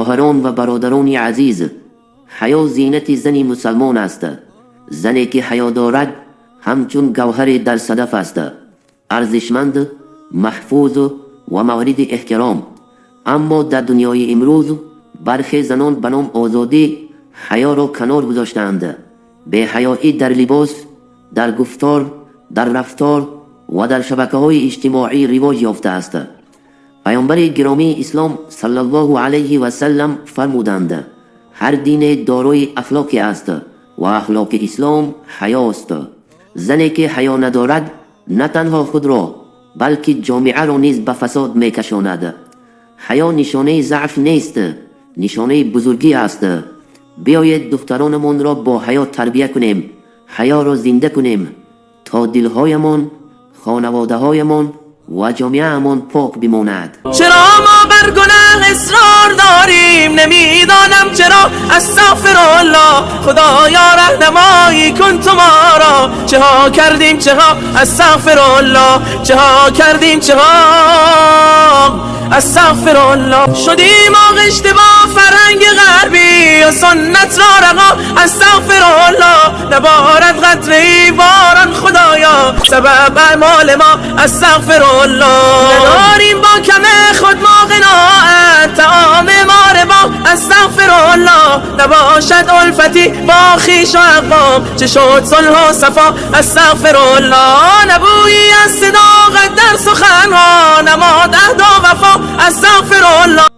خواهران و برادران عزیز، حیا زینت زنی مسلمان است. زنی که حیا دارد همچون گوهر در صدف است، ارزشمند، محفوظ و مورد احترام. اما در دنیای امروز برخی زنان به نام آزادی حیا را کنار گذاشتند. بی‌حیایی در لباس، در گفتار، در رفتار و در شبکه‌های اجتماعی رواج یافته است. پیامبر گرامی اسلام صلی الله علیه و سلم فرمودند هر دین دارای اخلاقی است و اخلاق اسلام حیاست. زنی که حیا ندارد نه تنها خود را بلکه جامعه را نیز به فساد میکشاند. حیا نشانه ضعف نیست، نشانه بزرگی است. بیایید دخترانمان را با حیا تربیت کنیم، حیا را زنده کنیم تا دلهایمان، خانواده هایمان و جامعه امان پاک بماند. چرا ما بر گناه اصرار داریم؟ نمیدانم چرا. استغفرالله، خدایا رهنمایی کن تو ما را. چه ها کردیم چه ها، استغفرالله، چه ها کردیم چه ها، استغفرالله. شدیم آغشته با فرهنگ غربی و سنت را رها، استغفرالله. نبارد قطره‌ای باران خدایا سبب اعمال ما، استغفرالله. نداریم با کم خود ما قناعت، طعام ما ربا، استغفرالله. نباشد الفتی با خویش و اقوام، چه شد صلح و صفا، استغفرالله. نبویی از صداقت در سخنها، نماد عهد و وفا، استغفرالله.